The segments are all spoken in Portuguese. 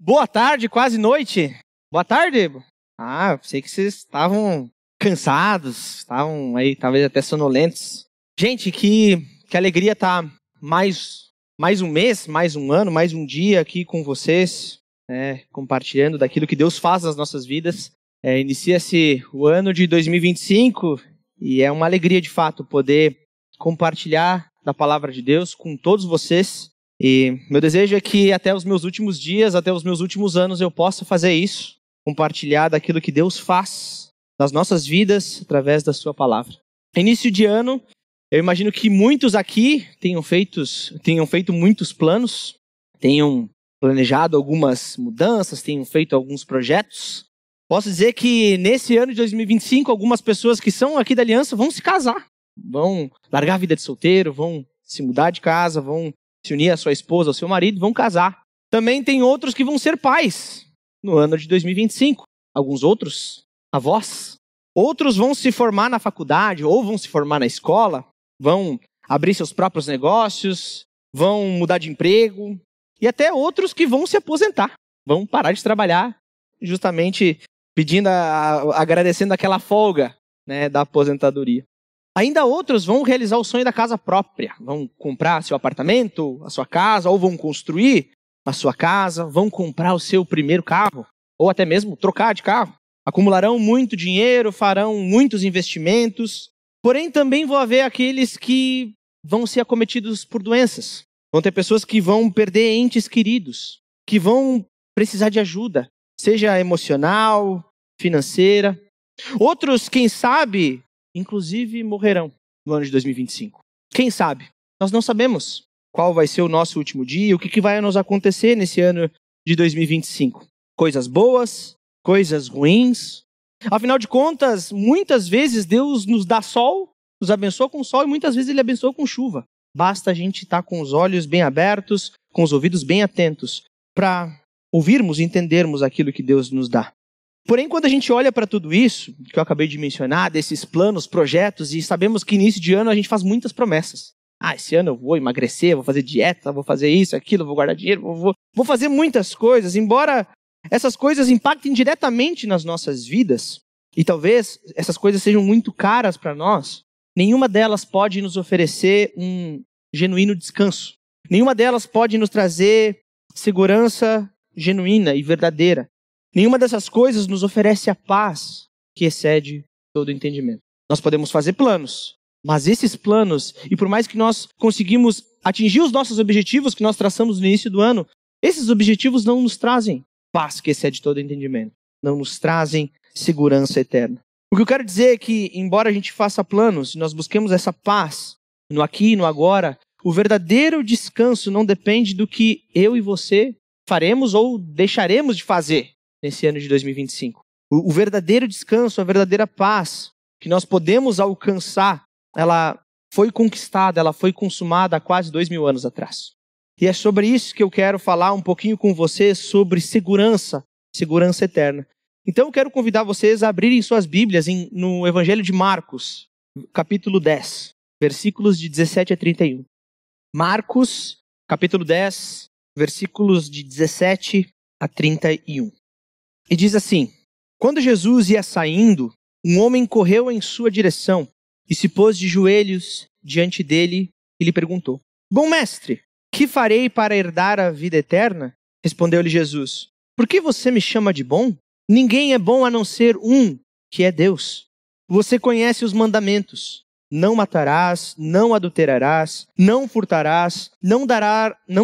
Boa tarde, quase noite. Boa tarde. Sei que vocês estavam cansados, estavam aí talvez até sonolentos. Gente, que alegria estar mais um mês, mais um ano, mais um dia aqui com vocês, compartilhando daquilo que Deus faz nas nossas vidas. Inicia-se o ano de 2025 e é uma alegria de fato poder compartilhar da palavra de Deus com todos vocês. E meu desejo é que até os meus últimos dias, até os meus últimos anos eu possa fazer isso, compartilhar daquilo que Deus faz nas nossas vidas através da sua palavra. Início de ano, eu imagino que muitos aqui tenham feito muitos planos, tenham planejado algumas mudanças, tenham feito alguns projetos. Posso dizer que nesse ano de 2025, algumas pessoas que são aqui da Aliança vão se casar, vão largar a vida de solteiro, vão se mudar de casa, vão se unir à sua esposa, ao seu marido, vão casar. Também tem outros que vão ser pais no ano de 2025. Alguns outros, avós. Outros vão se formar na faculdade ou vão se formar na escola, vão abrir seus próprios negócios, vão mudar de emprego. E até outros que vão se aposentar, vão parar de trabalhar, justamente agradecendo aquela folga, da aposentadoria. Ainda outros vão realizar o sonho da casa própria, vão comprar seu apartamento, a sua casa, ou vão construir a sua casa, vão comprar o seu primeiro carro, ou até mesmo trocar de carro. Acumularão muito dinheiro, farão muitos investimentos, porém também vão haver aqueles que vão ser acometidos por doenças. Vão ter pessoas que vão perder entes queridos, que vão precisar de ajuda, seja emocional, financeira. Outros, quem sabe, inclusive morrerão no ano de 2025. Quem sabe? Nós não sabemos qual vai ser o nosso último dia, o que vai nos acontecer nesse ano de 2025. Coisas boas, coisas ruins. Afinal de contas, muitas vezes Deus nos dá sol, nos abençoa com sol e muitas vezes Ele abençoa com chuva. Basta a gente estar com os olhos bem abertos, com os ouvidos bem atentos, para ouvirmos e entendermos aquilo que Deus nos dá. Porém, quando a gente olha para tudo isso, que eu acabei de mencionar, desses planos, projetos, e sabemos que início de ano a gente faz muitas promessas. Esse ano eu vou emagrecer, vou fazer dieta, vou fazer isso, aquilo, vou guardar dinheiro, vou fazer muitas coisas. Embora essas coisas impactem diretamente nas nossas vidas, e talvez essas coisas sejam muito caras para nós, nenhuma delas pode nos oferecer um genuíno descanso. Nenhuma delas pode nos trazer segurança genuína e verdadeira. Nenhuma dessas coisas nos oferece a paz que excede todo entendimento. Nós podemos fazer planos, mas esses planos, e por mais que nós conseguimos atingir os nossos objetivos que nós traçamos no início do ano, esses objetivos não nos trazem paz que excede todo entendimento. Não nos trazem segurança eterna. O que eu quero dizer é que, embora a gente faça planos, e nós busquemos essa paz no aqui e no agora, o verdadeiro descanso não depende do que eu e você faremos ou deixaremos de fazer nesse ano de 2025. O verdadeiro descanso, a verdadeira paz que nós podemos alcançar, ela foi conquistada, ela foi consumada há quase 2000 anos atrás. E é sobre isso que eu quero falar um pouquinho com vocês, sobre segurança eterna. Então eu quero convidar vocês a abrirem suas Bíblias no Evangelho de Marcos, capítulo 10, versículos de 17 a 31. Marcos, capítulo 10, versículos de 17 a 31. E diz assim: Quando Jesus ia saindo, um homem correu em sua direção e se pôs de joelhos diante dele e lhe perguntou: Bom mestre, que farei para herdar a vida eterna? Respondeu-lhe Jesus: Por que você me chama de bom? Ninguém é bom a não ser um, que é Deus. Você conhece os mandamentos: não matarás, não adulterarás, não furtarás, não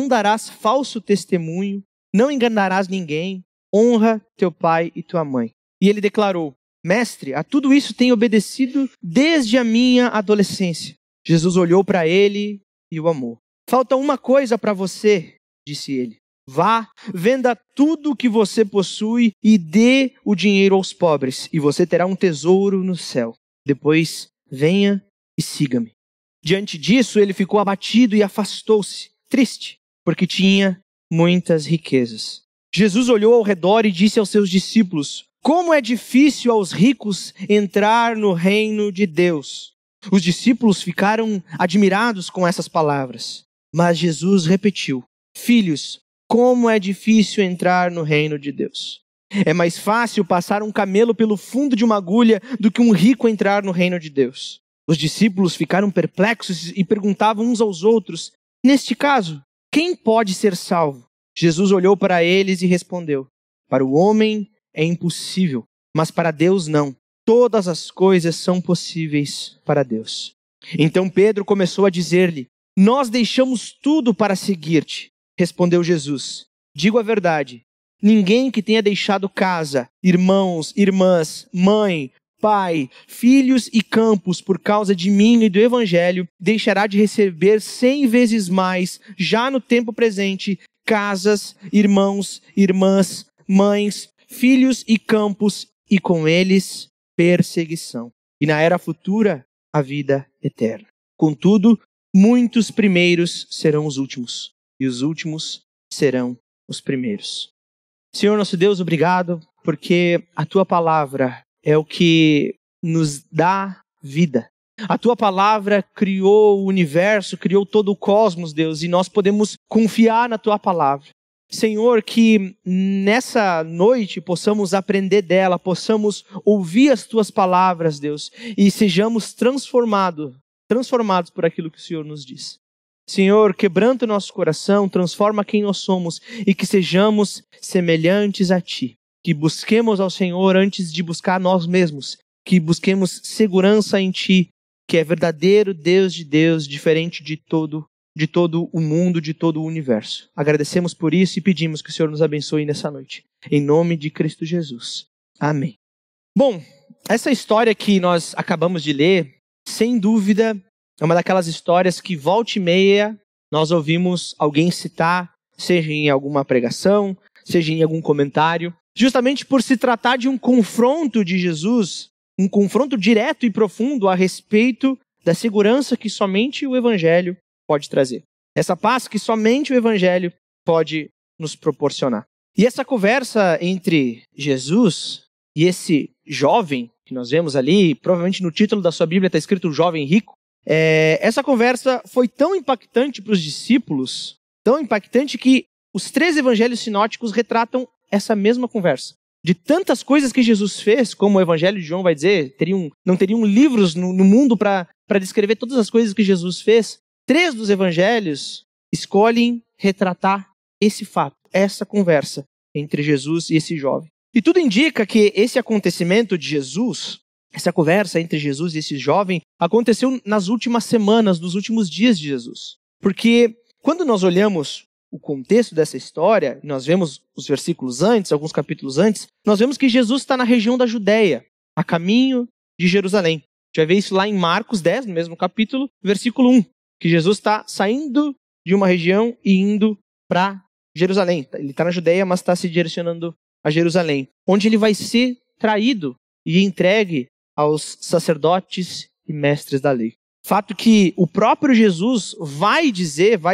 darás falso testemunho, não enganarás ninguém, honra teu pai e tua mãe. E ele declarou: Mestre, a tudo isso tenho obedecido desde a minha adolescência. Jesus olhou para ele e o amou. Falta uma coisa para você, disse ele. Vá, venda tudo o que você possui e dê o dinheiro aos pobres, e você terá um tesouro no céu. Depois, venha e siga-me. Diante disso, ele ficou abatido e afastou-se, triste, porque tinha muitas riquezas. Jesus olhou ao redor e disse aos seus discípulos: Como é difícil aos ricos entrar no reino de Deus. Os discípulos ficaram admirados com essas palavras. Mas Jesus repetiu: Filhos, Como é difícil entrar no reino de Deus. É mais fácil passar um camelo pelo fundo de uma agulha do que um rico entrar no reino de Deus. Os discípulos ficaram perplexos e perguntavam uns aos outros: neste caso, quem pode ser salvo? Jesus olhou para eles e respondeu: para o homem é impossível, mas para Deus não. Todas as coisas são possíveis para Deus. Então Pedro começou a dizer-lhe: nós deixamos tudo para seguir-te. Respondeu Jesus: digo a verdade, ninguém que tenha deixado casa, irmãos, irmãs, mãe, pai, filhos e campos por causa de mim e do evangelho, deixará de receber 100 vezes mais, já no tempo presente, casas, irmãos, irmãs, mães, filhos e campos, e com eles perseguição. E na era futura, a vida eterna. Contudo, muitos primeiros serão os últimos, e os últimos serão os primeiros. Senhor nosso Deus, obrigado, porque a Tua palavra é o que nos dá vida. A Tua palavra criou o universo, criou todo o cosmos, Deus, e nós podemos confiar na Tua palavra. Senhor, que nessa noite possamos aprender dela, possamos ouvir as Tuas palavras, Deus, e sejamos transformados por aquilo que o Senhor nos diz. Senhor, quebranta o nosso coração, transforma quem nós somos e que sejamos semelhantes a Ti. Que busquemos ao Senhor antes de buscar a nós mesmos. Que busquemos segurança em Ti, que é verdadeiro Deus de Deus, diferente de todo o mundo, de todo o universo. Agradecemos por isso e pedimos que o Senhor nos abençoe nessa noite. Em nome de Cristo Jesus. Amém. Bom, essa história que nós acabamos de ler, sem dúvida, é uma daquelas histórias que volta e meia nós ouvimos alguém citar, seja em alguma pregação, seja em algum comentário, justamente por se tratar de um confronto de Jesus, um confronto direto e profundo a respeito da segurança que somente o Evangelho pode trazer. Essa paz que somente o Evangelho pode nos proporcionar. E essa conversa entre Jesus e esse jovem que nós vemos ali, provavelmente no título da sua Bíblia está escrito jovem rico, essa conversa foi tão impactante para os discípulos, tão impactante que os 3 evangelhos sinóticos retratam essa mesma conversa. De tantas coisas que Jesus fez, como o Evangelho de João vai dizer, não teriam livros no mundo para descrever todas as coisas que Jesus fez. 3 dos evangelhos escolhem retratar esse fato, essa conversa entre Jesus e esse jovem. E tudo indica que esse acontecimento de Jesus, essa conversa entre Jesus e esse jovem, aconteceu nas últimas semanas, nos últimos dias de Jesus. Porque quando nós olhamos o contexto dessa história, nós vemos os versículos antes, alguns capítulos antes, nós vemos que Jesus está na região da Judéia, a caminho de Jerusalém. A gente vai ver isso lá em Marcos 10, no mesmo capítulo, versículo 1, que Jesus está saindo de uma região e indo para Jerusalém. Ele está na Judéia, mas está se direcionando a Jerusalém, onde ele vai ser traído e entregue aos sacerdotes e mestres da lei. Fato que o próprio Jesus vai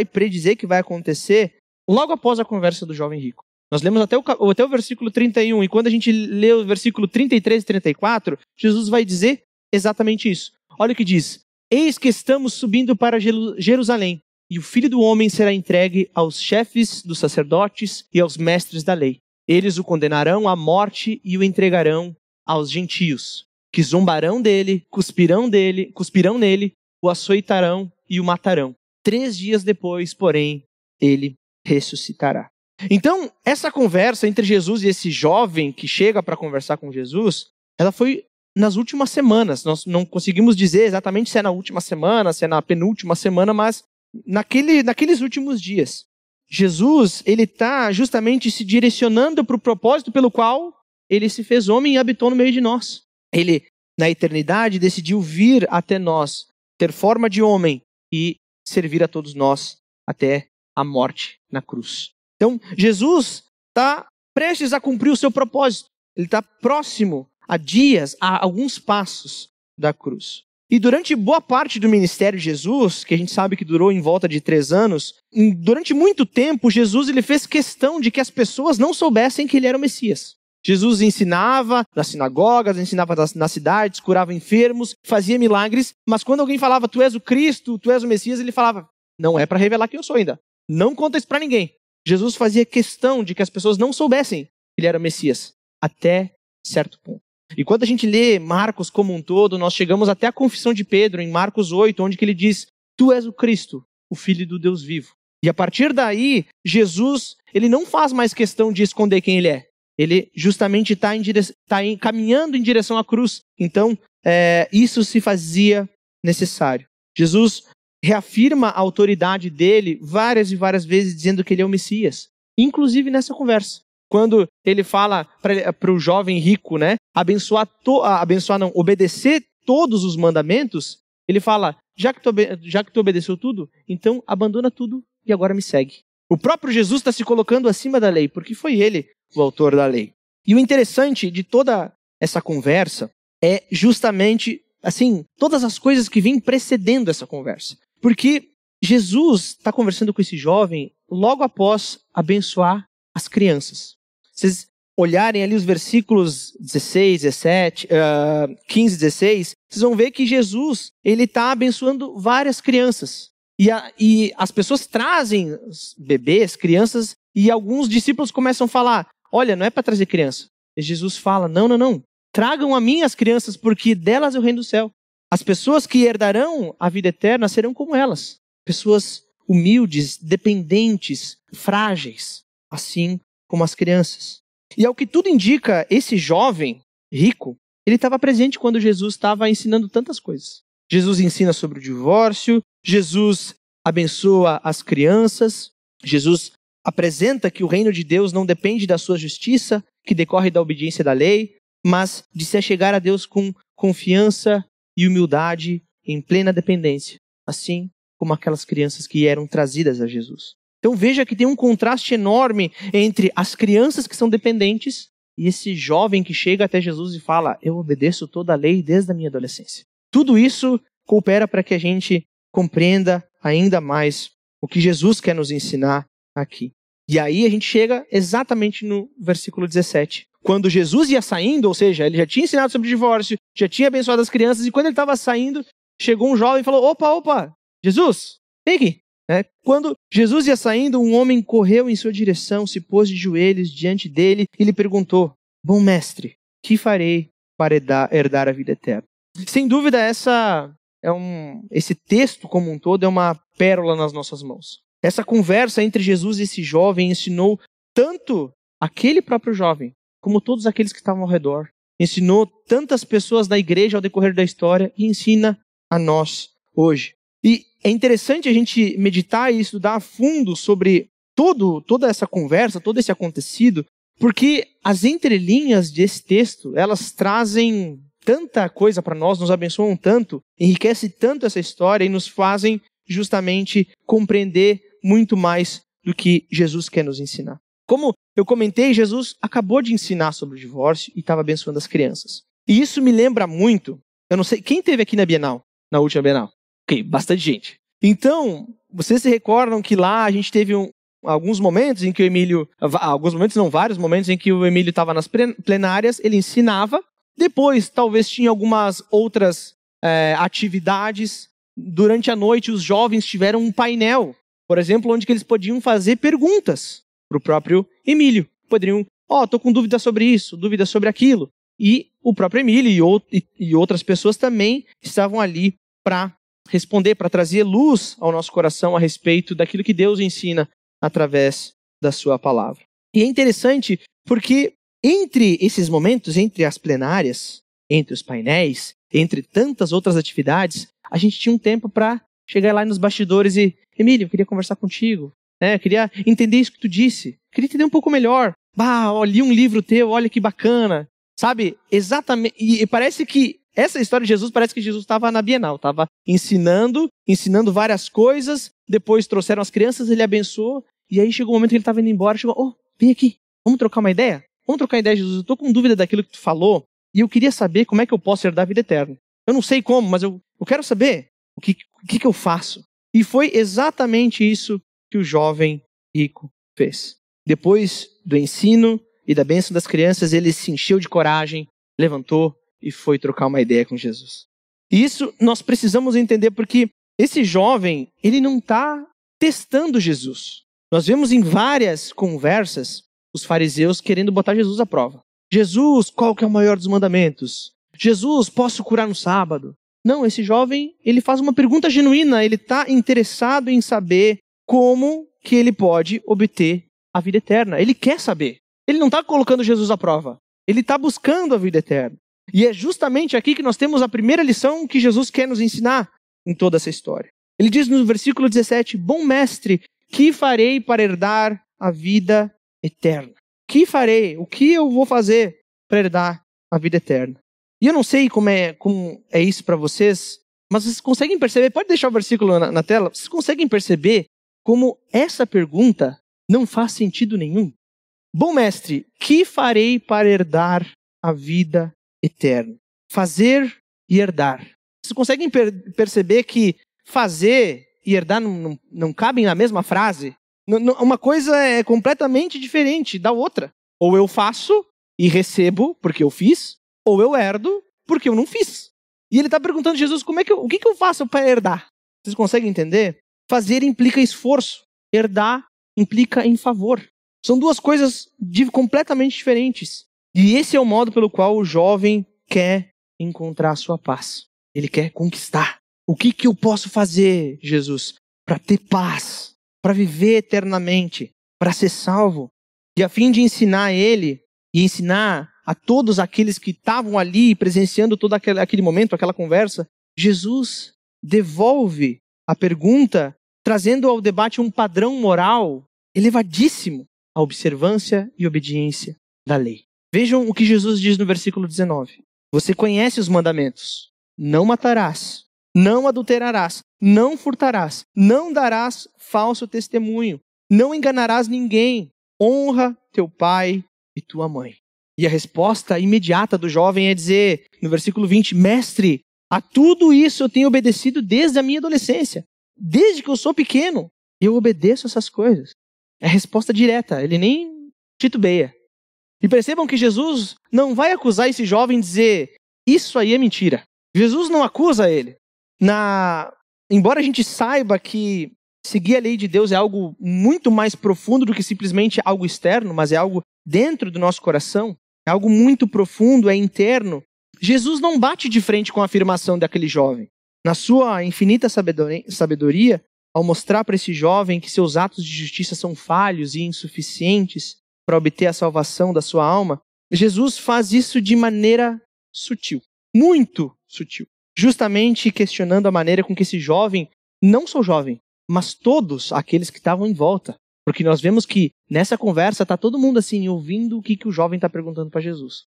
predizer que vai acontecer logo após a conversa do jovem rico. Nós lemos até o versículo 31, e quando a gente lê o versículo 33 e 34, Jesus vai dizer exatamente isso. Olha o que diz: eis que estamos subindo para Jerusalém, e o Filho do Homem será entregue aos chefes dos sacerdotes e aos mestres da lei. Eles o condenarão à morte e o entregarão aos gentios, que zombarão dele, cuspirão nele, o açoitarão e o matarão. 3 dias depois, porém, ele ressuscitará. Então, essa conversa entre Jesus e esse jovem que chega para conversar com Jesus, ela foi nas últimas semanas. Nós não conseguimos dizer exatamente se é na última semana, se é na penúltima semana, mas naqueles últimos dias. Jesus, ele está justamente se direcionando para o propósito pelo qual ele se fez homem e habitou no meio de nós. Ele, na eternidade, decidiu vir até nós, ter forma de homem e servir a todos nós até a morte na cruz. Então, Jesus está prestes a cumprir o seu propósito. Ele está próximo a dias, a alguns passos da cruz. E durante boa parte do ministério de Jesus, que a gente sabe que durou em volta de 3 anos, durante muito tempo, Jesus ele fez questão de que as pessoas não soubessem que ele era o Messias. Jesus ensinava nas sinagogas, ensinava nas cidades, curava enfermos, fazia milagres, mas quando alguém falava, tu és o Cristo, tu és o Messias, ele falava, não é para revelar quem eu sou ainda. Não conta isso para ninguém. Jesus fazia questão de que as pessoas não soubessem que ele era o Messias, até certo ponto. E quando a gente lê Marcos como um todo, nós chegamos até a confissão de Pedro, em Marcos 8, onde que ele diz: tu és o Cristo, o Filho do Deus vivo. E a partir daí, Jesus, ele não faz mais questão de esconder quem ele é. Ele justamente está caminhando em direção à cruz. Então, isso se fazia necessário. Jesus reafirma a autoridade dele várias e várias vezes, dizendo que ele é o Messias. Inclusive nessa conversa. Quando ele fala para o jovem rico, né, obedecer todos os mandamentos, ele fala: já que tu obedeceu tudo, então abandona tudo e agora me segue. O próprio Jesus está se colocando acima da lei, porque foi ele o autor da lei. E o interessante de toda essa conversa é justamente, assim, todas as coisas que vêm precedendo essa conversa. Porque Jesus está conversando com esse jovem logo após abençoar as crianças. Vocês olharem ali os versículos 16, 17, 15, 16, vocês vão ver que Jesus ele está abençoando várias crianças. E as pessoas trazem bebês, crianças, e alguns discípulos começam a falar: olha, não é para trazer criança. E Jesus fala: não. Tragam a mim as crianças, porque delas é o reino do céu. As pessoas que herdarão a vida eterna serão como elas. Pessoas humildes, dependentes, frágeis, assim como as crianças. E ao que tudo indica, esse jovem rico, ele estava presente quando Jesus estava ensinando tantas coisas. Jesus ensina sobre o divórcio, Jesus abençoa as crianças, Jesus apresenta que o reino de Deus não depende da sua justiça, que decorre da obediência da lei, mas de se achegar a Deus com confiança e humildade em plena dependência, assim como aquelas crianças que eram trazidas a Jesus. Então veja que tem um contraste enorme entre as crianças que são dependentes e esse jovem que chega até Jesus e fala: eu obedeço toda a lei desde a minha adolescência. Tudo isso coopera para que a gente compreenda ainda mais o que Jesus quer nos ensinar aqui. E aí a gente chega exatamente no versículo 17. Quando Jesus ia saindo, ou seja, ele já tinha ensinado sobre o divórcio, já tinha abençoado as crianças, e quando ele estava saindo, chegou um jovem e falou: opa, Jesus, vem aqui. Quando Jesus ia saindo, um homem correu em sua direção, se pôs de joelhos diante dele e lhe perguntou: bom mestre, que farei para herdar a vida eterna? Sem dúvida, esse texto como um todo é uma pérola nas nossas mãos. Essa conversa entre Jesus e esse jovem ensinou tanto aquele próprio jovem, como todos aqueles que estavam ao redor. Ensinou tantas pessoas da igreja ao decorrer da história e ensina a nós hoje. E é interessante a gente meditar e estudar a fundo sobre toda essa conversa, todo esse acontecido, porque as entrelinhas desse texto, elas trazem tanta coisa para nós, nos abençoam tanto, enriquece tanto essa história e nos fazem justamente compreender muito mais do que Jesus quer nos ensinar. Como eu comentei, Jesus acabou de ensinar sobre o divórcio e estava abençoando as crianças. E isso me lembra muito, eu não sei, quem esteve aqui na Bienal, na última Bienal? Ok, bastante gente. Então, vocês se recordam que lá a gente teve alguns momentos em que o Emílio, vários momentos em que o Emílio estava nas plenárias, ele ensinava, depois talvez tinha algumas outras atividades. Durante a noite os jovens tiveram um painel, por exemplo, onde que eles podiam fazer perguntas para o próprio Emílio. Poderiam, estou com dúvida sobre isso, dúvida sobre aquilo. E o próprio Emílio e outras pessoas também estavam ali para responder, para trazer luz ao nosso coração a respeito daquilo que Deus ensina através da sua palavra. E é interessante porque entre esses momentos, entre as plenárias, entre os painéis, entre tantas outras atividades, a gente tinha um tempo para chegar lá nos bastidores e: Emílio, eu queria conversar contigo, queria entender isso que tu disse, queria entender um pouco melhor. Li um livro teu, olha que bacana. Sabe, exatamente, e parece que essa história de Jesus, parece que Jesus estava na Bienal, estava ensinando várias coisas, depois trouxeram as crianças, ele abençoou, e aí chegou o momento que ele estava indo embora, chegou: vem aqui, vamos trocar uma ideia? Vamos trocar ideia, Jesus, eu estou com dúvida daquilo que tu falou, e eu queria saber como é que eu posso herdar a vida eterna. Eu não sei como, mas eu quero saber o que eu faço. E foi exatamente isso que o jovem rico fez. Depois do ensino e da bênção das crianças, ele se encheu de coragem, levantou e foi trocar uma ideia com Jesus. E isso nós precisamos entender, porque esse jovem, ele não está testando Jesus. Nós vemos em várias conversas os fariseus querendo botar Jesus à prova. Jesus, qual que é o maior dos mandamentos? Jesus, posso curar no sábado? Não, esse jovem, ele faz uma pergunta genuína, ele está interessado em saber como que ele pode obter a vida eterna. Ele quer saber. Ele não está colocando Jesus à prova. Ele está buscando a vida eterna. E é justamente aqui que nós temos a primeira lição que Jesus quer nos ensinar em toda essa história. Ele diz no versículo 17, bom mestre, que farei para herdar a vida eterna? Que farei? O que eu vou fazer para herdar a vida eterna? E eu não sei como é isso para vocês, mas vocês conseguem perceber, pode deixar o versículo na tela, vocês conseguem perceber como essa pergunta não faz sentido nenhum? Bom mestre, que farei para herdar a vida eterna? Fazer e herdar. Vocês conseguem perceber que fazer e herdar não cabem na mesma frase? Uma coisa é completamente diferente da outra. Ou eu faço e recebo porque eu fiz, ou eu herdo porque eu não fiz. E ele está perguntando a Jesus, o que eu faço para herdar? Vocês conseguem entender? Fazer implica esforço, herdar implica em favor. São duas coisas completamente diferentes. E esse é o modo pelo qual o jovem quer encontrar a sua paz. Ele quer conquistar. O que eu posso fazer, Jesus, para ter paz, para viver eternamente, para ser salvo? E a fim de ensinar ele e ensinar a todos aqueles que estavam ali presenciando todo aquele momento, aquela conversa, Jesus devolve a pergunta, trazendo ao debate um padrão moral elevadíssimo, a observância e obediência da lei. Vejam o que Jesus diz no versículo 19. Você conhece os mandamentos. Não matarás, não adulterarás, não furtarás, não darás falso testemunho, não enganarás ninguém, honra teu pai e tua mãe. E a resposta imediata do jovem é dizer, no versículo 20, mestre, a tudo isso eu tenho obedecido desde a minha adolescência. Desde que eu sou pequeno, eu obedeço essas coisas. É a resposta direta, ele nem titubeia. E percebam que Jesus não vai acusar esse jovem de dizer, isso aí é mentira. Jesus não acusa ele. Embora a gente saiba que seguir a lei de Deus é algo muito mais profundo do que simplesmente algo externo, mas é algo dentro do nosso coração, é algo muito profundo, é interno. Jesus não bate de frente com a afirmação daquele jovem. Na sua infinita sabedoria, ao mostrar para esse jovem que seus atos de justiça são falhos e insuficientes para obter a salvação da sua alma, Jesus faz isso de maneira sutil, muito sutil, justamente questionando a maneira com que esse jovem, não só jovem, mas todos aqueles que estavam em volta, porque nós vemos que nessa conversa está todo mundo assim ouvindo o que o jovem está perguntando para Jesus.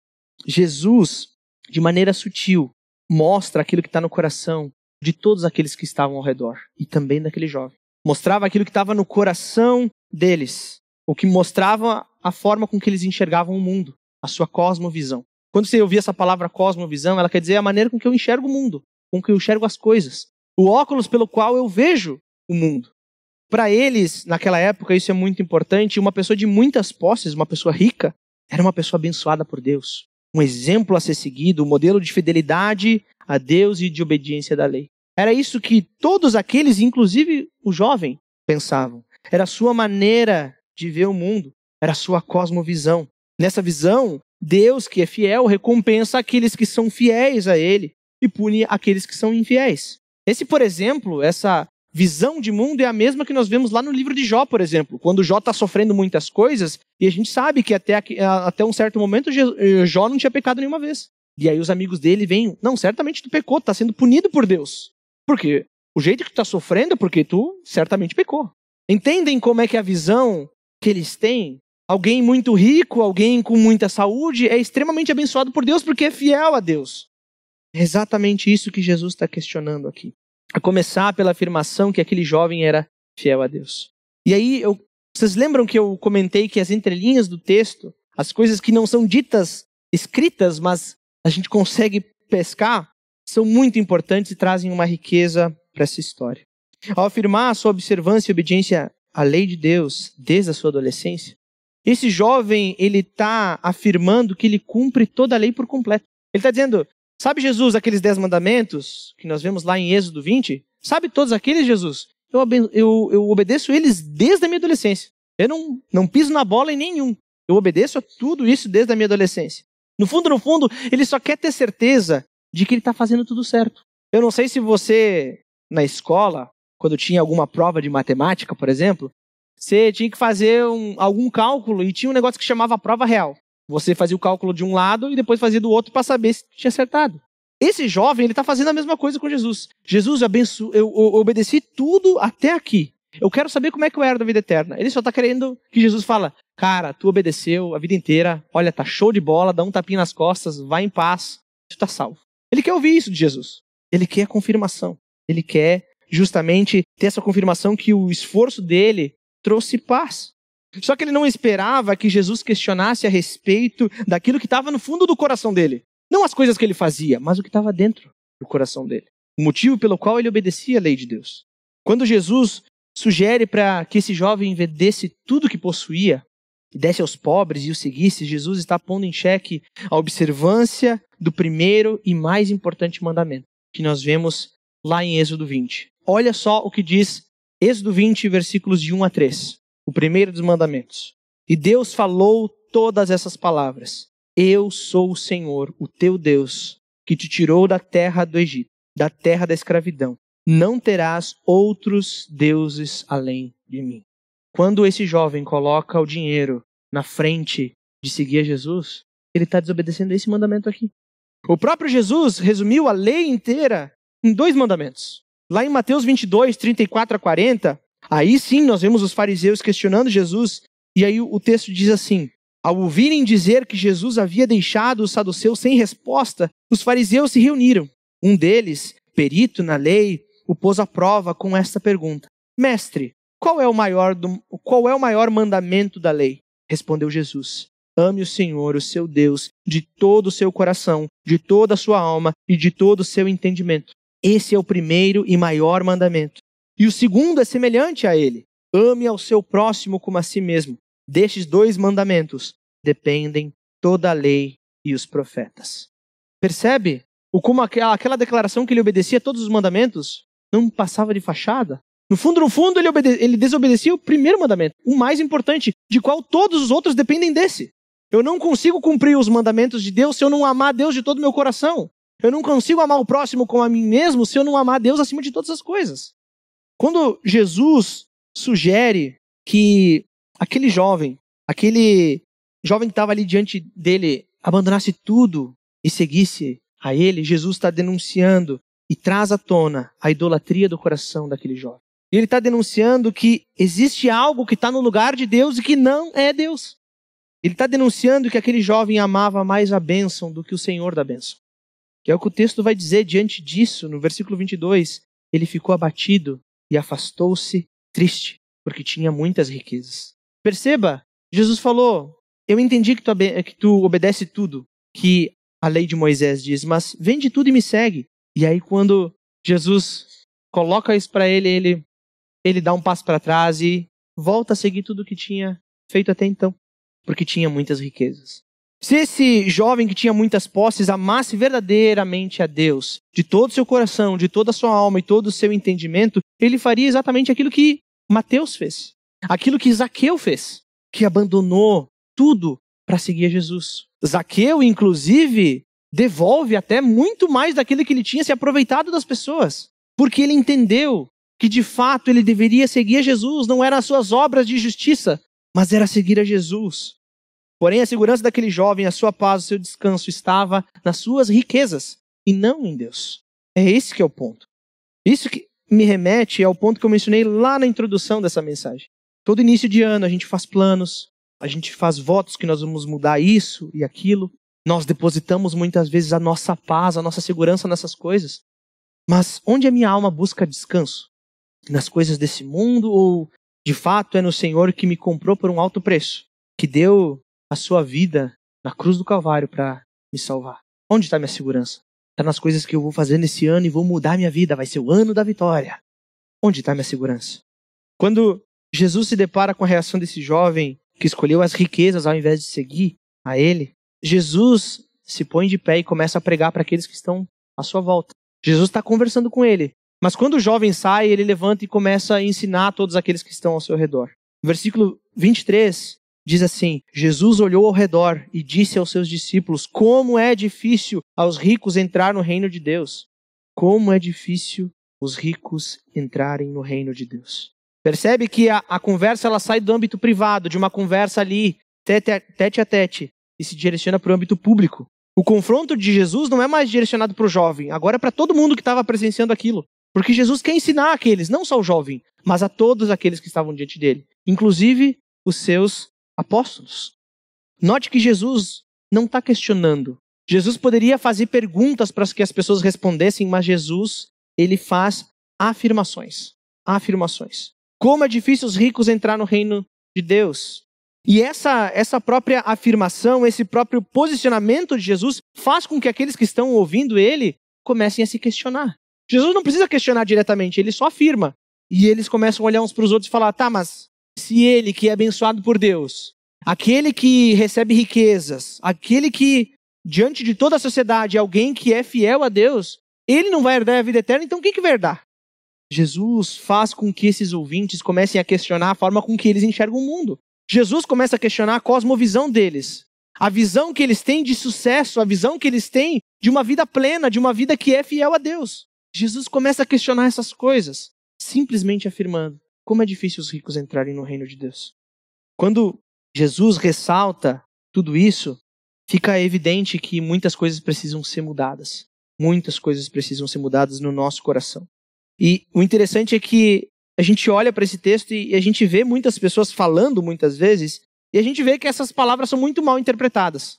Jesus, de maneira sutil, mostra aquilo que está no coração de todos aqueles que estavam ao redor e também daquele jovem. Mostrava aquilo que estava no coração deles, o que mostrava a forma com que eles enxergavam o mundo, a sua cosmovisão. Quando você ouvir essa palavra cosmovisão, ela quer dizer a maneira com que eu enxergo o mundo, com que eu enxergo as coisas, o óculos pelo qual eu vejo o mundo. Para eles, naquela época, isso é muito importante, uma pessoa de muitas posses, uma pessoa rica, era uma pessoa abençoada por Deus. Um exemplo a ser seguido, um modelo de fidelidade a Deus e de obediência da lei. Era isso que todos aqueles, inclusive o jovem, pensavam. Era a sua maneira de ver o mundo, era a sua cosmovisão. Nessa visão, Deus, que é fiel, recompensa aqueles que são fiéis a Ele e pune aqueles que são infiéis. Por exemplo, essa visão de mundo é a mesma que nós vemos lá no livro de Jó, por exemplo. Quando Jó está sofrendo muitas coisas, e a gente sabe que até um certo momento Jó não tinha pecado nenhuma vez. E aí os amigos dele vêm, não, certamente tu pecou, tu está sendo punido por Deus. Porque o jeito que tu está sofrendo é porque tu certamente pecou. Entendem como é que é a visão que eles têm? Alguém muito rico, alguém com muita saúde, é extremamente abençoado por Deus porque é fiel a Deus. É exatamente isso que Jesus está questionando aqui. A começar pela afirmação que aquele jovem era fiel a Deus. E aí, vocês lembram que eu comentei que as entrelinhas do texto, as coisas que não são ditas, escritas, mas a gente consegue pescar, são muito importantes e trazem uma riqueza para essa história. Ao afirmar a sua observância e obediência à lei de Deus desde a sua adolescência, esse jovem, ele está afirmando que ele cumpre toda a lei por completo. Ele está dizendo, sabe Jesus, aqueles 10 mandamentos que nós vemos lá em Êxodo 20? Sabe todos aqueles, Jesus? Eu obedeço eles desde a minha adolescência. Eu não piso na bola em nenhum. Eu obedeço a tudo isso desde a minha adolescência. No fundo, ele só quer ter certeza de que ele está fazendo tudo certo. Eu não sei se você, na escola, quando tinha alguma prova de matemática, por exemplo, você tinha que fazer algum cálculo e tinha um negócio que chamava prova real. Você fazia o cálculo de um lado e depois fazia do outro para saber se tinha acertado. Esse jovem, ele está fazendo a mesma coisa com Jesus. Jesus, eu obedeci tudo até aqui. Eu quero saber como é que eu era da vida eterna. Ele só está querendo que Jesus fala, cara, tu obedeceu a vida inteira, olha, tá show de bola, dá um tapinha nas costas, vai em paz, tu tá salvo. Ele quer ouvir isso de Jesus. Ele quer a confirmação. Ele quer justamente ter essa confirmação que o esforço dele trouxe paz. Só que ele não esperava que Jesus questionasse a respeito daquilo que estava no fundo do coração dele. Não as coisas que ele fazia, mas o que estava dentro do coração dele. O motivo pelo qual ele obedecia a lei de Deus. Quando Jesus sugere para que esse jovem vendesse tudo que possuía e desse aos pobres e o seguisse, Jesus está pondo em xeque a observância do primeiro e mais importante mandamento, que nós vemos lá em Êxodo 20. Olha só o que diz Êxodo 20, versículos de 1 a 3. O primeiro dos mandamentos. E Deus falou todas essas palavras. Eu sou o Senhor, o teu Deus, que te tirou da terra do Egito, da terra da escravidão. Não terás outros deuses além de mim. Quando esse jovem coloca o dinheiro na frente de seguir a Jesus, ele está desobedecendo esse mandamento aqui. O próprio Jesus resumiu a lei inteira em 2 mandamentos. Lá em Mateus 22, 34 a 40, aí sim nós vemos os fariseus questionando Jesus, e aí o texto diz assim, ao ouvirem dizer que Jesus havia deixado os saduceus sem resposta, os fariseus se reuniram. Um deles, perito na lei, o pôs à prova com esta pergunta. Mestre, qual é o maior mandamento da lei? Respondeu Jesus. Ame o Senhor, o seu Deus, de todo o seu coração, de toda a sua alma e de todo o seu entendimento. Esse é o primeiro e maior mandamento. E o segundo é semelhante a ele. Ame ao seu próximo como a si mesmo. Destes 2 mandamentos dependem toda a lei e os profetas. Percebe como aquela declaração que ele obedecia a todos os mandamentos não passava de fachada? No fundo, ele desobedecia o primeiro mandamento, o mais importante, de qual todos os outros dependem desse. Eu não consigo cumprir os mandamentos de Deus se eu não amar Deus de todo o meu coração. Eu não consigo amar o próximo como a mim mesmo se eu não amar Deus acima de todas as coisas. Quando Jesus sugere que aquele jovem que estava ali diante dele, abandonasse tudo e seguisse a ele, Jesus está denunciando e traz à tona a idolatria do coração daquele jovem. E ele está denunciando que existe algo que está no lugar de Deus e que não é Deus. Ele está denunciando que aquele jovem amava mais a bênção do que o Senhor da bênção. Que é o que o texto vai dizer diante disso, no versículo 22. Ele ficou abatido e afastou-se triste, porque tinha muitas riquezas. Perceba, Jesus falou, eu entendi que tu obedece tudo que a lei de Moisés diz, mas vende tudo e me segue. E aí quando Jesus coloca isso para ele dá um passo para trás e volta a seguir tudo o que tinha feito até então, porque tinha muitas riquezas. Se esse jovem que tinha muitas posses amasse verdadeiramente a Deus, de todo o seu coração, de toda a sua alma e todo o seu entendimento, ele faria exatamente aquilo que Mateus fez, aquilo que Zaqueu fez, que abandonou tudo para seguir a Jesus. Zaqueu, inclusive, devolve até muito mais daquilo que ele tinha se aproveitado das pessoas, porque ele entendeu que de fato ele deveria seguir a Jesus, não eram as suas obras de justiça, mas era seguir a Jesus. Porém, a segurança daquele jovem, a sua paz, o seu descanso estava nas suas riquezas e não em Deus. É esse que é o ponto. Isso que me remete ao ponto que eu mencionei lá na introdução dessa mensagem. Todo início de ano a gente faz planos, a gente faz votos que nós vamos mudar isso e aquilo. Nós depositamos muitas vezes a nossa paz, a nossa segurança nessas coisas. Mas onde a minha alma busca descanso? Nas coisas desse mundo ou de fato é no Senhor que me comprou por um alto preço? Que deu a sua vida na cruz do Calvário para me salvar. Onde está minha segurança? Está nas coisas que eu vou fazer nesse ano e vou mudar minha vida. Vai ser o ano da vitória. Onde está minha segurança? Quando Jesus se depara com a reação desse jovem que escolheu as riquezas ao invés de seguir a ele, Jesus se põe de pé e começa a pregar para aqueles que estão à sua volta. Jesus está conversando com ele. Mas quando o jovem sai, ele levanta e começa a ensinar a todos aqueles que estão ao seu redor. No versículo 23 diz assim: Jesus olhou ao redor e disse aos seus discípulos: como é difícil aos ricos entrar no reino de Deus. Como é difícil os ricos entrarem no reino de Deus. Percebe que a conversa ela sai do âmbito privado, de uma conversa ali, tete a tete, e se direciona para o âmbito público. O confronto de Jesus não é mais direcionado para o jovem, agora é para todo mundo que estava presenciando aquilo. Porque Jesus quer ensinar aqueles, não só o jovem, mas a todos aqueles que estavam diante dele, inclusive os seus apóstolos. Note que Jesus não está questionando. Jesus poderia fazer perguntas para que as pessoas respondessem, mas Jesus, ele faz afirmações. Afirmações. Como é difícil os ricos entrar no reino de Deus. E essa própria afirmação, esse próprio posicionamento de Jesus faz com que aqueles que estão ouvindo ele comecem a se questionar. Jesus não precisa questionar diretamente, ele só afirma. E eles começam a olhar uns para os outros e falar: tá, mas se ele que é abençoado por Deus, aquele que recebe riquezas, aquele que diante de toda a sociedade é alguém que é fiel a Deus, ele não vai herdar a vida eterna, então quem que vai herdar? Jesus faz com que esses ouvintes comecem a questionar a forma com que eles enxergam o mundo. Jesus começa a questionar a cosmovisão deles. A visão que eles têm de sucesso, a visão que eles têm de uma vida plena, de uma vida que é fiel a Deus. Jesus começa a questionar essas coisas, simplesmente afirmando: como é difícil os ricos entrarem no reino de Deus. Quando Jesus ressalta tudo isso, fica evidente que muitas coisas precisam ser mudadas. Muitas coisas precisam ser mudadas no nosso coração. E o interessante é que a gente olha para esse texto e a gente vê muitas pessoas falando muitas vezes, e a gente vê que essas palavras são muito mal interpretadas.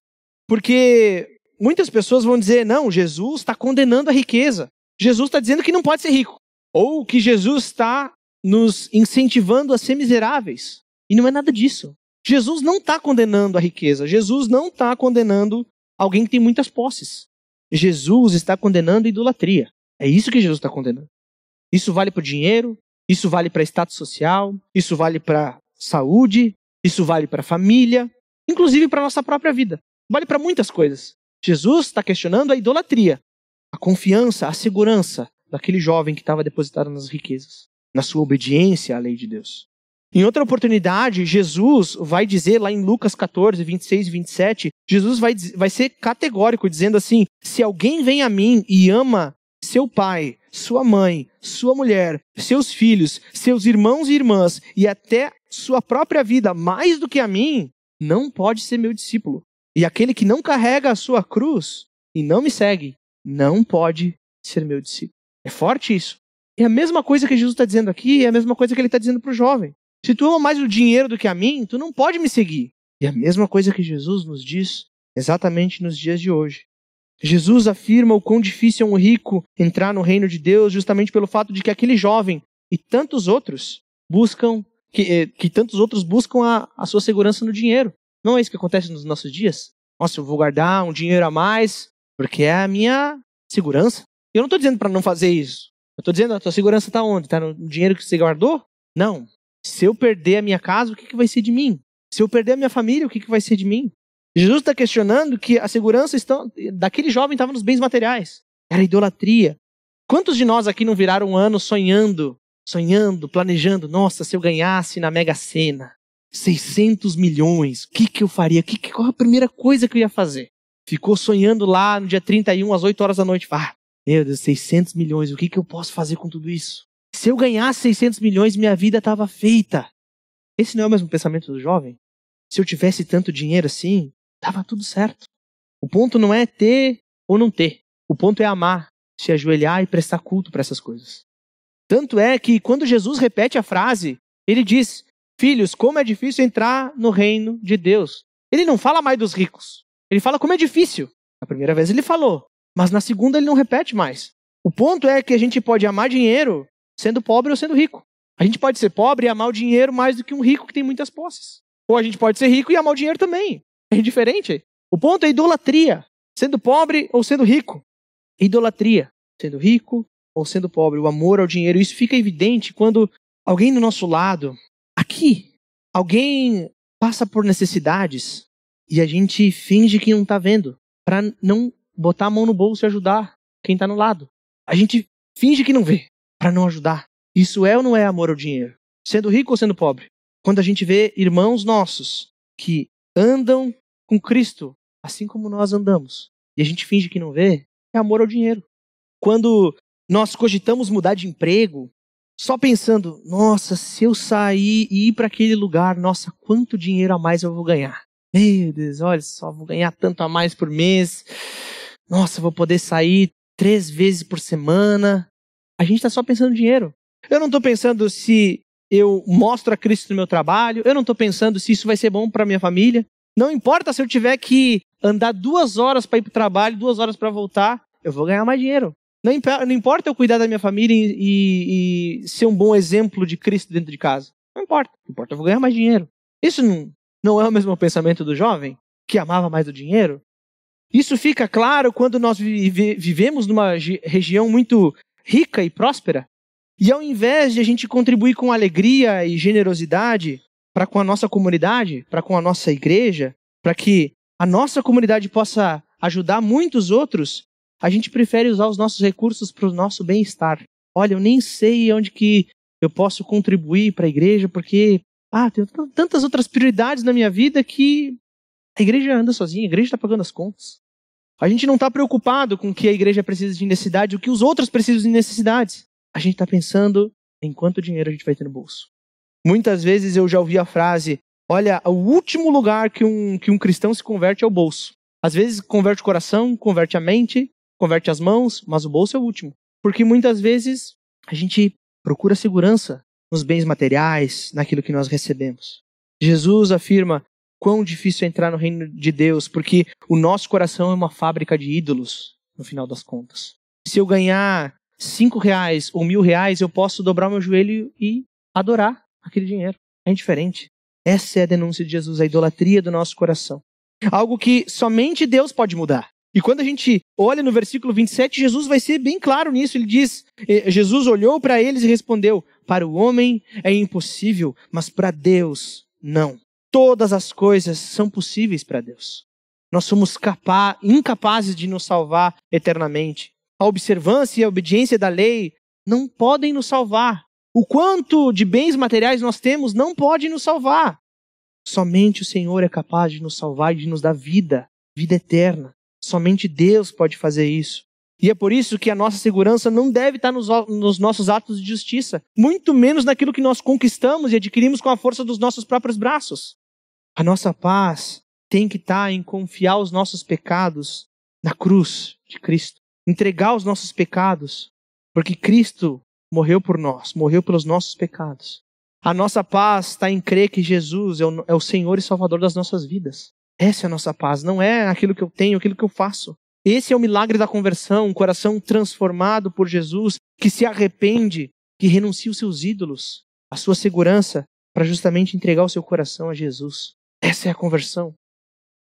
Porque muitas pessoas vão dizer: não, Jesus está condenando a riqueza. Jesus está dizendo que não pode ser rico. Ou que Jesus está nos incentivando a ser miseráveis. E não é nada disso. Jesus não está condenando a riqueza. Jesus não está condenando alguém que tem muitas posses. Jesus está condenando a idolatria. É isso que Jesus está condenando. Isso vale para o dinheiro, isso vale para status social, isso vale para saúde, isso vale para a família, inclusive para a nossa própria vida. Vale para muitas coisas. Jesus está questionando a idolatria, a confiança, a segurança daquele jovem que estava depositado nas riquezas, na sua obediência à lei de Deus. Em outra oportunidade, Jesus vai dizer lá em Lucas 14, 26 e 27, Jesus vai ser categórico dizendo assim: se alguém vem a mim e ama seu pai, sua mãe, sua mulher, seus filhos, seus irmãos e irmãs e até sua própria vida mais do que a mim, não pode ser meu discípulo. E aquele que não carrega a sua cruz e não me segue, não pode ser meu discípulo. É forte isso. É a mesma coisa que Jesus está dizendo aqui, é a mesma coisa que ele está dizendo para o jovem. Se tu ama mais o dinheiro do que a mim, tu não pode me seguir. E a mesma coisa que Jesus nos diz exatamente nos dias de hoje. Jesus afirma o quão difícil é um rico entrar no reino de Deus justamente pelo fato de que aquele jovem e tantos outros buscam a sua segurança no dinheiro. Não é isso que acontece nos nossos dias? Nossa, eu vou guardar um dinheiro a mais porque é a minha segurança. Eu não estou dizendo para não fazer isso. Eu estou dizendo: a tua segurança está onde? Está no dinheiro que você guardou? Não. Se eu perder a minha casa, o que vai ser de mim? Se eu perder a minha família, o que vai ser de mim? Jesus está questionando que a segurança daquele jovem estava nos bens materiais. Era idolatria. Quantos de nós aqui não viraram um ano sonhando, planejando: nossa, se eu ganhasse na Mega Sena 600 milhões, o que eu faria? Qual a primeira coisa que eu ia fazer? Ficou sonhando lá no dia 31, às 8 horas da noite. Meu Deus, 600 milhões, o que eu posso fazer com tudo isso? Se eu ganhasse 600 milhões, minha vida estava feita. Esse não é o mesmo pensamento do jovem? Se eu tivesse tanto dinheiro assim, estava tudo certo. O ponto não é ter ou não ter. O ponto é amar, se ajoelhar e prestar culto para essas coisas. Tanto é que quando Jesus repete a frase, ele diz: filhos, como é difícil entrar no reino de Deus. Ele não fala mais dos ricos. Ele fala como é difícil. A primeira vez ele falou, mas na segunda ele não repete mais. O ponto é que a gente pode amar dinheiro sendo pobre ou sendo rico. A gente pode ser pobre e amar o dinheiro mais do que um rico que tem muitas posses. Ou a gente pode ser rico e amar o dinheiro também. É indiferente. O ponto é idolatria. Sendo pobre ou sendo rico. Idolatria. Sendo rico ou sendo pobre. O amor ao dinheiro. Isso fica evidente quando alguém do nosso lado, aqui, alguém passa por necessidades e a gente finge que não está vendo, para não botar a mão no bolso e ajudar quem está no lado. A gente finge que não vê, para não ajudar. Isso é ou não é amor ao dinheiro? Sendo rico ou sendo pobre? quando a gente vê irmãos nossos que andam com Cristo, assim como nós andamos, e a gente finge que não vê, é amor ao dinheiro. Quando nós cogitamos mudar de emprego, só pensando, nossa, se eu sair e ir para aquele lugar, nossa, quanto dinheiro a mais eu vou ganhar. Meu Deus, olha só, vou ganhar tanto a mais por mês. Nossa, vou poder sair 3 vezes por semana. A gente está só pensando em dinheiro. Eu não estou pensando se eu mostro a Cristo no meu trabalho. Eu não estou pensando se isso vai ser bom para minha família. Não importa se eu tiver que andar 2 horas para ir para o trabalho, 2 horas para voltar, eu vou ganhar mais dinheiro. Não importa eu cuidar da minha família e ser um bom exemplo de Cristo dentro de casa. Não importa. Importa eu vou ganhar mais dinheiro. Isso não é o mesmo pensamento do jovem que amava mais o dinheiro? Isso fica claro quando nós vivemos numa região muito rica e próspera. E ao invés de a gente contribuir com alegria e generosidade para com a nossa comunidade, para com a nossa igreja, para que a nossa comunidade possa ajudar muitos outros, a gente prefere usar os nossos recursos para o nosso bem-estar. Olha, eu nem sei onde que eu posso contribuir para a igreja, porque tenho tantas outras prioridades na minha vida que a igreja anda sozinha, a igreja está pagando as contas. A gente não está preocupado com o que a igreja precisa de necessidade, o que os outros precisam de necessidades. A gente está pensando em quanto dinheiro a gente vai ter no bolso. Muitas vezes eu já ouvi a frase, olha, o último lugar que um cristão se converte é o bolso. Às vezes converte o coração, converte a mente, converte as mãos, mas o bolso é o último. Porque muitas vezes a gente procura segurança nos bens materiais, naquilo que nós recebemos. Jesus afirma quão difícil é entrar no reino de Deus, porque o nosso coração é uma fábrica de ídolos, no final das contas. Se eu ganhar R$5 ou R$1.000, eu posso dobrar o meu joelho e adorar aquele dinheiro. É indiferente. Essa é a denúncia de Jesus, a idolatria do nosso coração. Algo que somente Deus pode mudar. E quando a gente olha no versículo 27, Jesus vai ser bem claro nisso. Ele diz, Jesus olhou para eles e respondeu, para o homem é impossível, mas para Deus não. Todas as coisas são possíveis para Deus. Nós somos incapazes de nos salvar eternamente. A observância e a obediência da lei não podem nos salvar. O quanto de bens materiais nós temos não pode nos salvar. Somente o Senhor é capaz de nos salvar e de nos dar vida eterna. Somente Deus pode fazer isso. E é por isso que a nossa segurança não deve estar nos nossos atos de justiça, muito menos naquilo que nós conquistamos e adquirimos com a força dos nossos próprios braços. A nossa paz tem que estar em confiar os nossos pecados na cruz de Cristo. Entregar os nossos pecados, porque Cristo morreu por nós, morreu pelos nossos pecados. A nossa paz está em crer que Jesus é o Senhor e Salvador das nossas vidas. Essa é a nossa paz, não é aquilo que eu tenho, aquilo que eu faço. Esse é o milagre da conversão, um coração transformado por Jesus, que se arrepende, que renuncia os seus ídolos, a sua segurança, para justamente entregar o seu coração a Jesus. Essa é a conversão.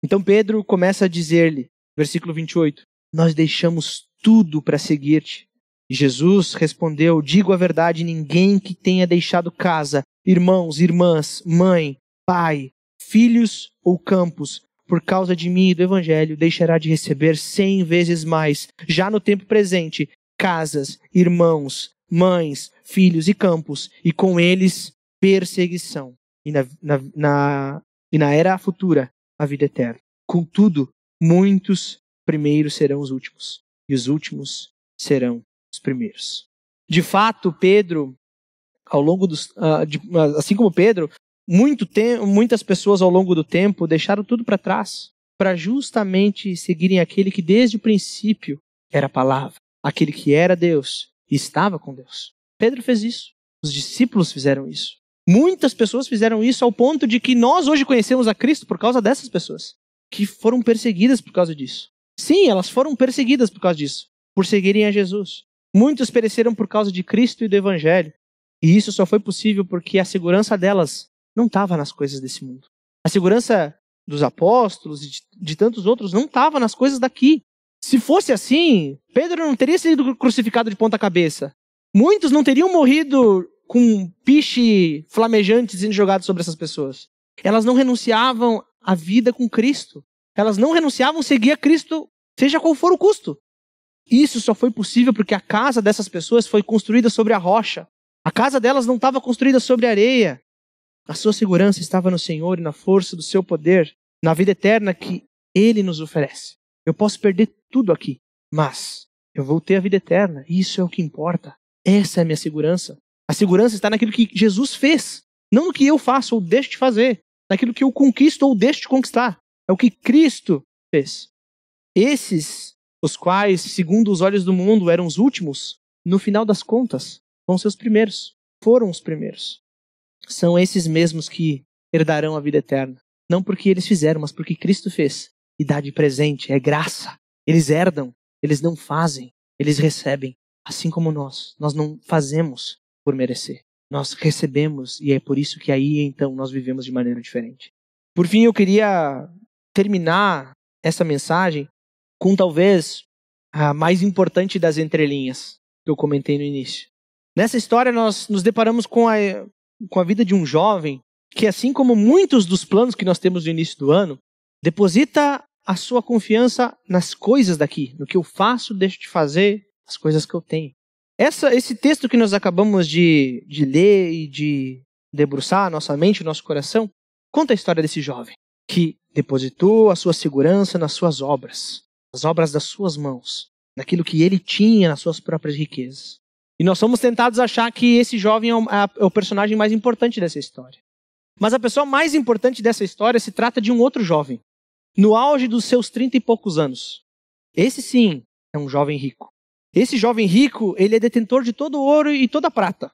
Então Pedro começa a dizer-lhe, versículo 28, nós deixamos tudo para seguir-te. E Jesus respondeu, digo a verdade, ninguém que tenha deixado casa, irmãos, irmãs, mãe, pai, filhos ou campos, por causa de mim e do Evangelho, deixará de receber 100 vezes mais, já no tempo presente, casas, irmãos, mães, filhos e campos, e com eles perseguição. E na era futura, a vida eterna. Contudo, muitos primeiros serão os últimos, e os últimos serão os primeiros. De fato, Pedro, ao longo assim como Pedro, muitas pessoas ao longo do tempo deixaram tudo para trás para justamente seguirem aquele que desde o princípio era a palavra, aquele que era Deus e estava com Deus. Pedro fez isso. Os discípulos fizeram isso. Muitas pessoas fizeram isso ao ponto de que nós hoje conhecemos a Cristo por causa dessas pessoas, que foram perseguidas por causa disso. Sim, elas foram perseguidas por causa disso, por seguirem a Jesus. Muitos pereceram por causa de Cristo e do Evangelho. E isso só foi possível porque a segurança delas não estava nas coisas desse mundo. A segurança dos apóstolos e de tantos outros não estava nas coisas daqui. Se fosse assim, Pedro não teria sido crucificado de ponta cabeça. Muitos não teriam morrido com um piche flamejante sendo jogado sobre essas pessoas. Elas não renunciavam à vida com Cristo. Elas não renunciavam a seguir a Cristo, seja qual for o custo. Isso só foi possível porque a casa dessas pessoas foi construída sobre a rocha. A casa delas não estava construída sobre areia. A sua segurança estava no Senhor e na força do seu poder, na vida eterna que Ele nos oferece. Eu posso perder tudo aqui, mas eu vou ter a vida eterna. E isso é o que importa. Essa é a minha segurança. A segurança está naquilo que Jesus fez. Não no que eu faço ou deixo de fazer. Naquilo que eu conquisto ou deixo de conquistar. É o que Cristo fez. Esses, os quais, segundo os olhos do mundo, eram os últimos, no final das contas, vão ser os primeiros. Foram os primeiros. São esses mesmos que herdarão a vida eterna. Não porque eles fizeram, mas porque Cristo fez. E dá de presente, é graça. Eles herdam, eles não fazem, eles recebem. Assim como nós não fazemos por merecer. Nós recebemos e é por isso que aí então nós vivemos de maneira diferente. Por fim, eu queria terminar essa mensagem com talvez a mais importante das entrelinhas que eu comentei no início. Nessa história nós nos deparamos com a vida de um jovem que, assim como muitos dos planos que nós temos no início do ano, deposita a sua confiança nas coisas daqui, no que eu faço, deixo de fazer, as coisas que eu tenho. Esse texto que nós acabamos de ler e de debruçar a nossa mente, o nosso coração, conta a história desse jovem que depositou a sua segurança nas suas obras, nas obras das suas mãos, naquilo que ele tinha, nas suas próprias riquezas. E nós somos tentados a achar que esse jovem é o personagem mais importante dessa história. Mas a pessoa mais importante dessa história se trata de um outro jovem, no auge dos seus 30 e poucos anos. Esse sim é um jovem rico. Esse jovem rico, ele é detentor de todo o ouro e toda a prata.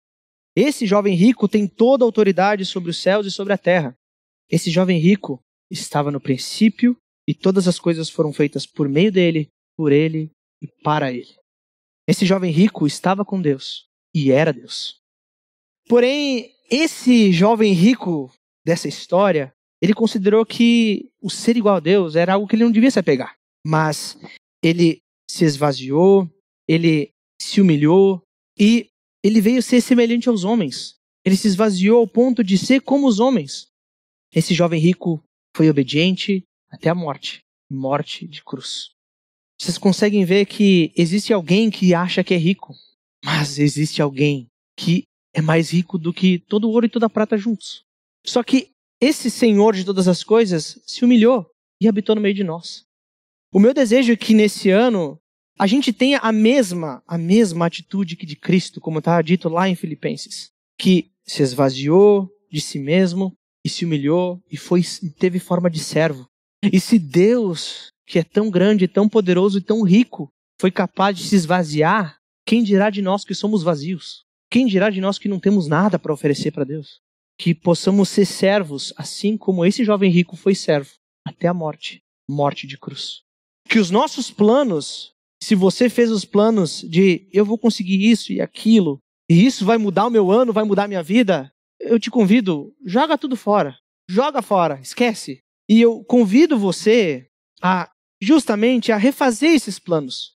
Esse jovem rico tem toda a autoridade sobre os céus e sobre a terra. Esse jovem rico estava no princípio e todas as coisas foram feitas por meio dele, por ele e para ele. Esse jovem rico estava com Deus e era Deus. Porém, esse jovem rico dessa história, ele considerou que o ser igual a Deus era algo que ele não devia se apegar. Mas ele se esvaziou, ele se humilhou e ele veio ser semelhante aos homens. Ele se esvaziou ao ponto de ser como os homens. Esse jovem rico foi obediente até a morte, morte de cruz. Vocês conseguem ver que existe alguém que acha que é rico, mas existe alguém que é mais rico do que todo o ouro e toda a prata juntos. Só que esse Senhor de todas as coisas se humilhou e habitou no meio de nós. O meu desejo é que nesse ano a gente tenha a mesma atitude que de Cristo, como está dito lá em Filipenses, que se esvaziou de si mesmo e se humilhou e teve forma de servo. E se Deus, que é tão grande, tão poderoso e tão rico, foi capaz de se esvaziar, quem dirá de nós que somos vazios? Quem dirá de nós que não temos nada para oferecer para Deus? Que possamos ser servos, assim como esse jovem rico foi servo, até a morte, morte de cruz. Que os nossos planos, se você fez os planos de eu vou conseguir isso e aquilo, e isso vai mudar o meu ano, vai mudar a minha vida, eu te convido, joga tudo fora. Joga fora, esquece. E eu convido você justamente a refazer esses planos.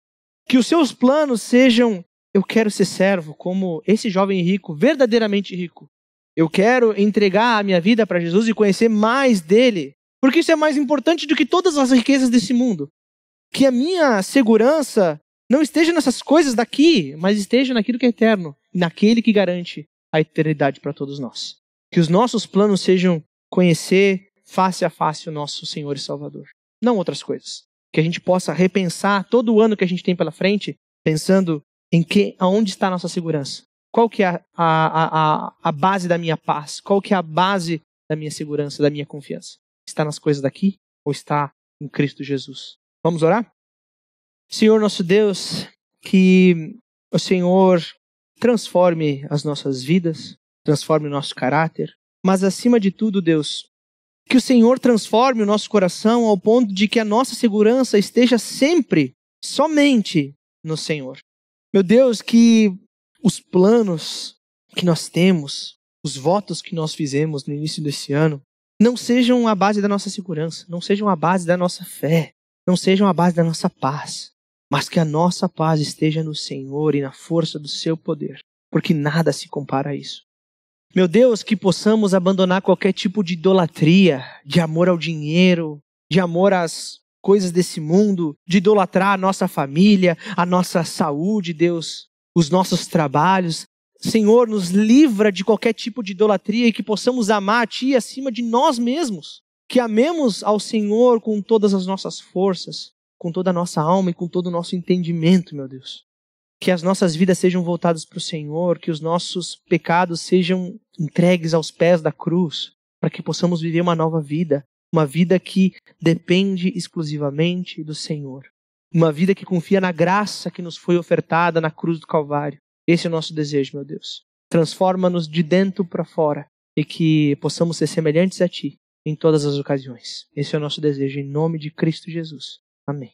Que os seus planos sejam, eu quero ser servo, como esse jovem rico, verdadeiramente rico. Eu quero entregar a minha vida para Jesus e conhecer mais dele. Porque isso é mais importante do que todas as riquezas desse mundo. Que a minha segurança não esteja nessas coisas daqui, mas esteja naquilo que é eterno, naquele que garante a eternidade para todos nós. Que os nossos planos sejam conhecer face a face o nosso Senhor e Salvador. Não outras coisas. Que a gente possa repensar todo o ano que a gente tem pela frente, pensando em aonde está a nossa segurança. Qual que é a base da minha paz? Qual que é a base da minha segurança, da minha confiança? Está nas coisas daqui ou está em Cristo Jesus? Vamos orar? Senhor nosso Deus, que o Senhor transforme as nossas vidas, transforme o nosso caráter, mas acima de tudo, Deus, que o Senhor transforme o nosso coração ao ponto de que a nossa segurança esteja sempre, somente no Senhor. Meu Deus, que os planos que nós temos, os votos que nós fizemos no início desse ano, não sejam a base da nossa segurança, não sejam a base da nossa fé, não sejam a base da nossa paz, mas que a nossa paz esteja no Senhor e na força do seu poder, porque nada se compara a isso. Meu Deus, que possamos abandonar qualquer tipo de idolatria, de amor ao dinheiro, de amor às coisas desse mundo, de idolatrar a nossa família, a nossa saúde, Deus, os nossos trabalhos, Senhor, nos livra de qualquer tipo de idolatria e que possamos amar a Ti acima de nós mesmos. Que amemos ao Senhor com todas as nossas forças, com toda a nossa alma e com todo o nosso entendimento, meu Deus. Que as nossas vidas sejam voltadas para o Senhor, que os nossos pecados sejam entregues aos pés da cruz, para que possamos viver uma nova vida, uma vida que depende exclusivamente do Senhor. Uma vida que confia na graça que nos foi ofertada na cruz do Calvário. Esse é o nosso desejo, meu Deus. Transforma-nos de dentro para fora e que possamos ser semelhantes a Ti em todas as ocasiões. Esse é o nosso desejo, em nome de Cristo Jesus. Amém.